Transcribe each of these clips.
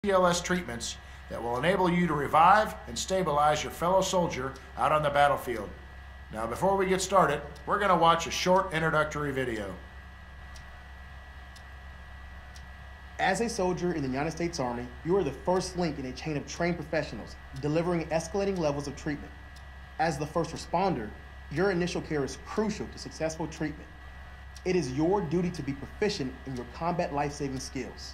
BLS treatments that will enable you to revive and stabilize your fellow soldier out on the battlefield. Now, before we get started, we're going to watch a short introductory video. As a soldier in the United States Army, you are the first link in a chain of trained professionals delivering escalating levels of treatment. As the first responder, your initial care is crucial to successful treatment. It is your duty to be proficient in your combat life-saving skills.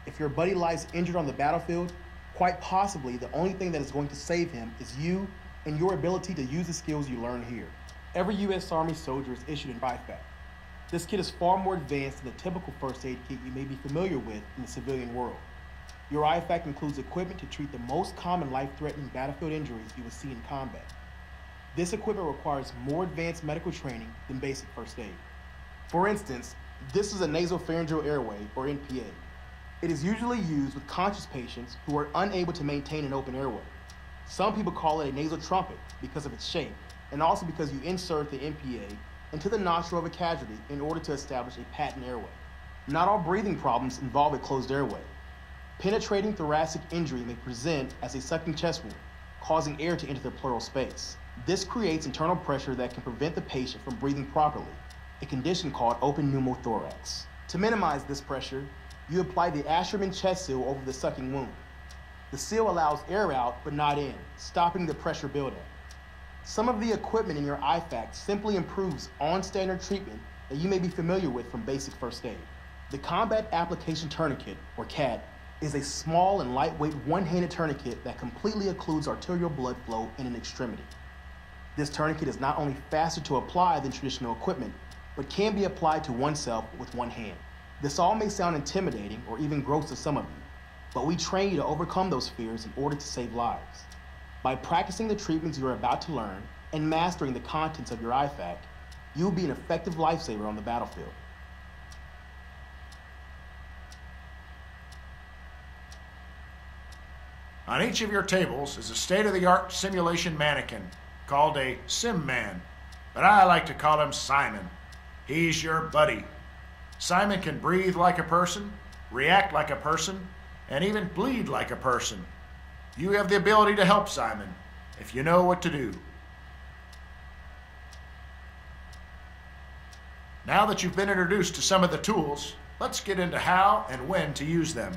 If your buddy lies injured on the battlefield, quite possibly the only thing that is going to save him is you and your ability to use the skills you learn here. Every U.S. Army soldier is issued an IFAC. This kit is far more advanced than the typical first aid kit you may be familiar with in the civilian world. Your IFAC includes equipment to treat the most common life-threatening battlefield injuries you will see in combat. This equipment requires more advanced medical training than basic first aid. For instance, this is a nasopharyngeal airway, or NPA. It is usually used with conscious patients who are unable to maintain an open airway. Some people call it a nasal trumpet because of its shape, and also because you insert the NPA into the nostril of a casualty in order to establish a patent airway. Not all breathing problems involve a closed airway. Penetrating thoracic injury may present as a sucking chest wound, causing air to enter the pleural space. This creates internal pressure that can prevent the patient from breathing properly, a condition called open pneumothorax. To minimize this pressure, you apply the Asherman chest seal over the sucking wound. The seal allows air out but not in, stopping the pressure buildup. Some of the equipment in your IFAC simply improves on standard treatment that you may be familiar with from basic first aid. The Combat Application Tourniquet, or CAT, is a small and lightweight one-handed tourniquet that completely occludes arterial blood flow in an extremity. This tourniquet is not only faster to apply than traditional equipment, but can be applied to oneself with one hand. This all may sound intimidating or even gross to some of you, but we train you to overcome those fears in order to save lives. By practicing the treatments you are about to learn and mastering the contents of your IFAC, you will be an effective lifesaver on the battlefield. On each of your tables is a state-of-the-art simulation mannequin called a Sim Man, but I like to call him Simon. He's your buddy. Simon can breathe like a person, react like a person, and even bleed like a person. You have the ability to help Simon if you know what to do. Now that you've been introduced to some of the tools, let's get into how and when to use them.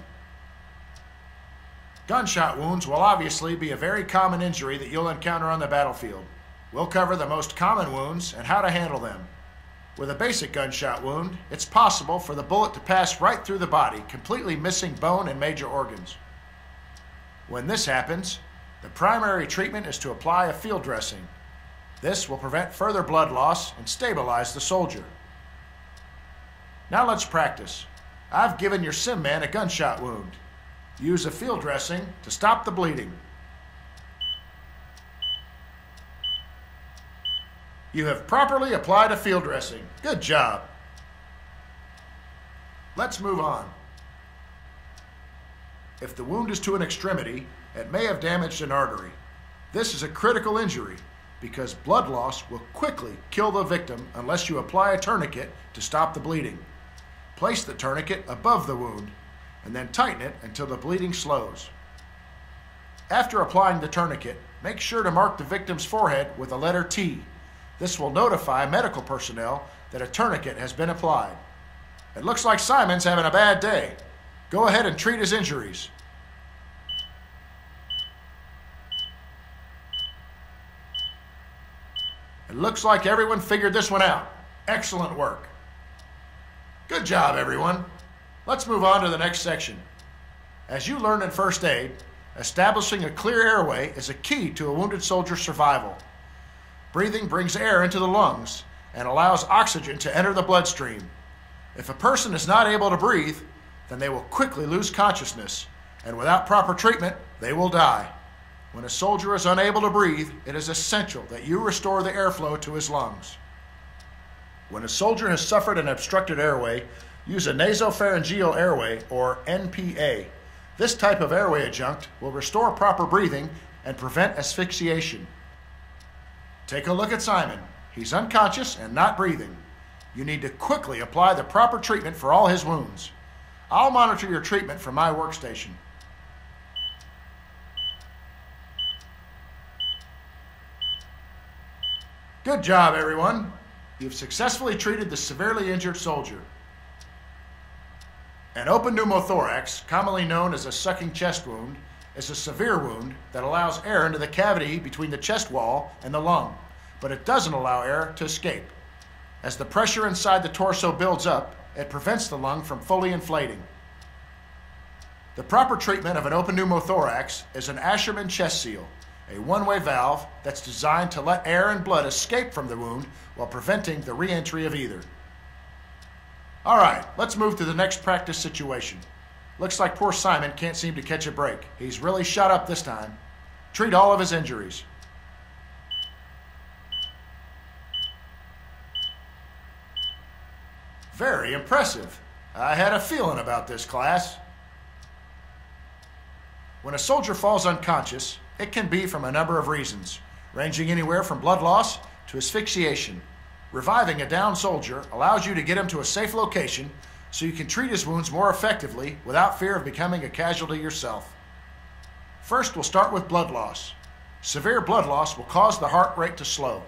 Gunshot wounds will obviously be a very common injury that you'll encounter on the battlefield. We'll cover the most common wounds and how to handle them. With a basic gunshot wound, it's possible for the bullet to pass right through the body, completely missing bone and major organs. When this happens, the primary treatment is to apply a field dressing. This will prevent further blood loss and stabilize the soldier. Now let's practice. I've given your Sim Man a gunshot wound. Use a field dressing to stop the bleeding. You have properly applied a field dressing. Good job. Let's move on. If the wound is to an extremity, it may have damaged an artery. This is a critical injury because blood loss will quickly kill the victim unless you apply a tourniquet to stop the bleeding. Place the tourniquet above the wound and then tighten it until the bleeding slows. After applying the tourniquet, make sure to mark the victim's forehead with the letter T. This will notify medical personnel that a tourniquet has been applied. It looks like Simon's having a bad day. Go ahead and treat his injuries. It looks like everyone figured this one out. Excellent work. Good job, everyone. Let's move on to the next section. As you learned in first aid, establishing a clear airway is a key to a wounded soldier's survival. Breathing brings air into the lungs and allows oxygen to enter the bloodstream. If a person is not able to breathe, then they will quickly lose consciousness, and without proper treatment, they will die. When a soldier is unable to breathe, it is essential that you restore the airflow to his lungs. When a soldier has suffered an obstructed airway, use a nasopharyngeal airway, or NPA. This type of airway adjunct will restore proper breathing and prevent asphyxiation. Take a look at Simon. He's unconscious and not breathing. You need to quickly apply the proper treatment for all his wounds. I'll monitor your treatment from my workstation. Good job, everyone. You've successfully treated the severely injured soldier. An open pneumothorax, commonly known as a sucking chest wound, is a severe wound that allows air into the cavity between the chest wall and the lung, but it doesn't allow air to escape. As the pressure inside the torso builds up, it prevents the lung from fully inflating. The proper treatment of an open pneumothorax is an Asherman chest seal, a one-way valve that's designed to let air and blood escape from the wound while preventing the re-entry of either. All right, let's move to the next practice situation. Looks like poor Simon can't seem to catch a break. He's really shot up this time. Treat all of his injuries. Very impressive. I had a feeling about this class. When a soldier falls unconscious, it can be from a number of reasons, ranging anywhere from blood loss to asphyxiation. Reviving a downed soldier allows you to get him to a safe location so you can treat his wounds more effectively without fear of becoming a casualty yourself. First, we'll start with blood loss. Severe blood loss will cause the heart rate to slow.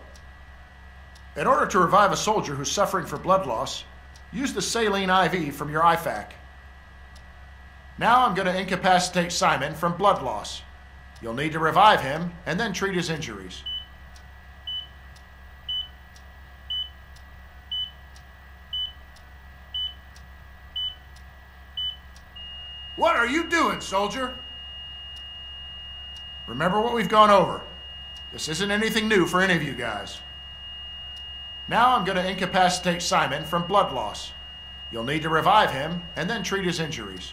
In order to revive a soldier who's suffering from blood loss, use the saline IV from your IFAC. Now I'm going to incapacitate Simon from blood loss. You'll need to revive him and then treat his injuries. What are you doing, soldier? Remember what we've gone over. This isn't anything new for any of you guys. Now I'm going to incapacitate Simon from blood loss. You'll need to revive him and then treat his injuries.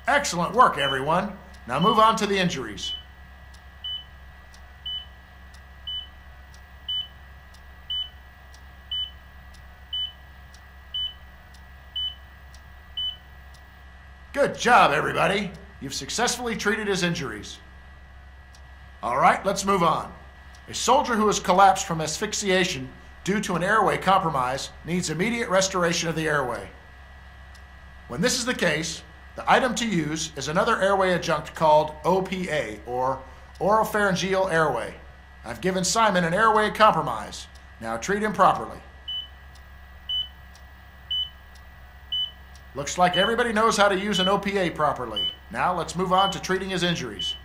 Excellent work, everyone. Now move on to the injuries. Good job, everybody. You've successfully treated his injuries. All right, let's move on. A soldier who has collapsed from asphyxiation due to an airway compromise needs immediate restoration of the airway. When this is the case, the item to use is another airway adjunct called OPA, or oropharyngeal airway. I've given Simon an airway compromise. Now treat him properly. Looks like everybody knows how to use an OPA properly. Now let's move on to treating his injuries.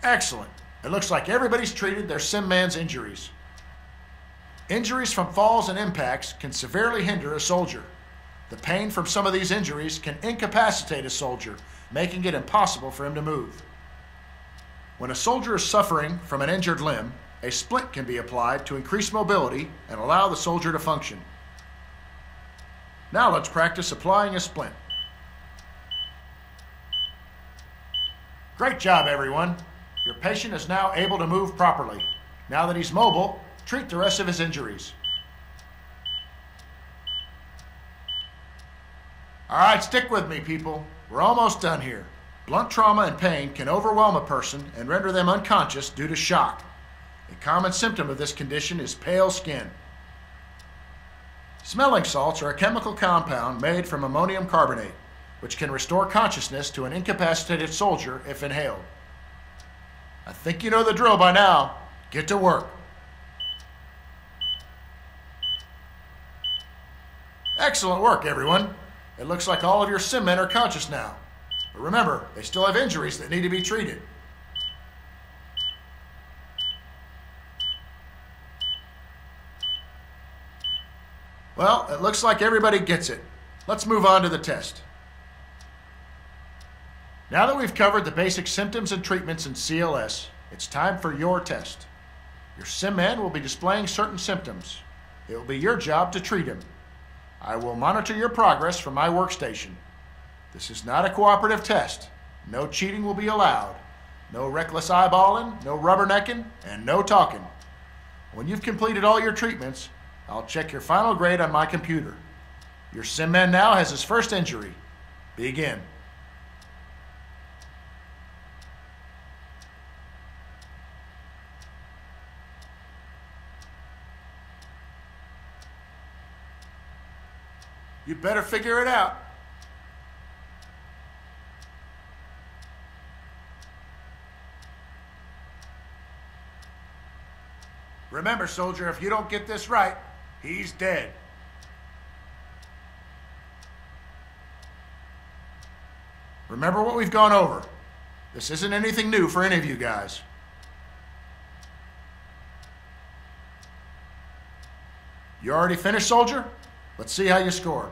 Excellent. It looks like everybody's treated their SimMan's injuries. Injuries from falls and impacts can severely hinder a soldier. The pain from some of these injuries can incapacitate a soldier, making it impossible for him to move. When a soldier is suffering from an injured limb, a splint can be applied to increase mobility and allow the soldier to function. Now let's practice applying a splint. Great job, everyone. Your patient is now able to move properly. Now that he's mobile, treat the rest of his injuries. All right, stick with me, people. We're almost done here. Blunt trauma and pain can overwhelm a person and render them unconscious due to shock. A common symptom of this condition is pale skin. Smelling salts are a chemical compound made from ammonium carbonate, which can restore consciousness to an incapacitated soldier if inhaled. I think you know the drill by now. Get to work. Excellent work, everyone. It looks like all of your sim men are conscious now. But remember, they still have injuries that need to be treated. Well, it looks like everybody gets it. Let's move on to the test. Now that we've covered the basic symptoms and treatments in CLS, it's time for your test. Your sim man will be displaying certain symptoms. It will be your job to treat him. I will monitor your progress from my workstation. This is not a cooperative test. No cheating will be allowed. No reckless eyeballing, no rubbernecking, and no talking. When you've completed all your treatments, I'll check your final grade on my computer. Your sim man now has his first injury. Begin. You better figure it out. Remember, soldier, if you don't get this right, he's dead. Remember what we've gone over. This isn't anything new for any of you guys. You already finished, soldier? Let's see how you scored.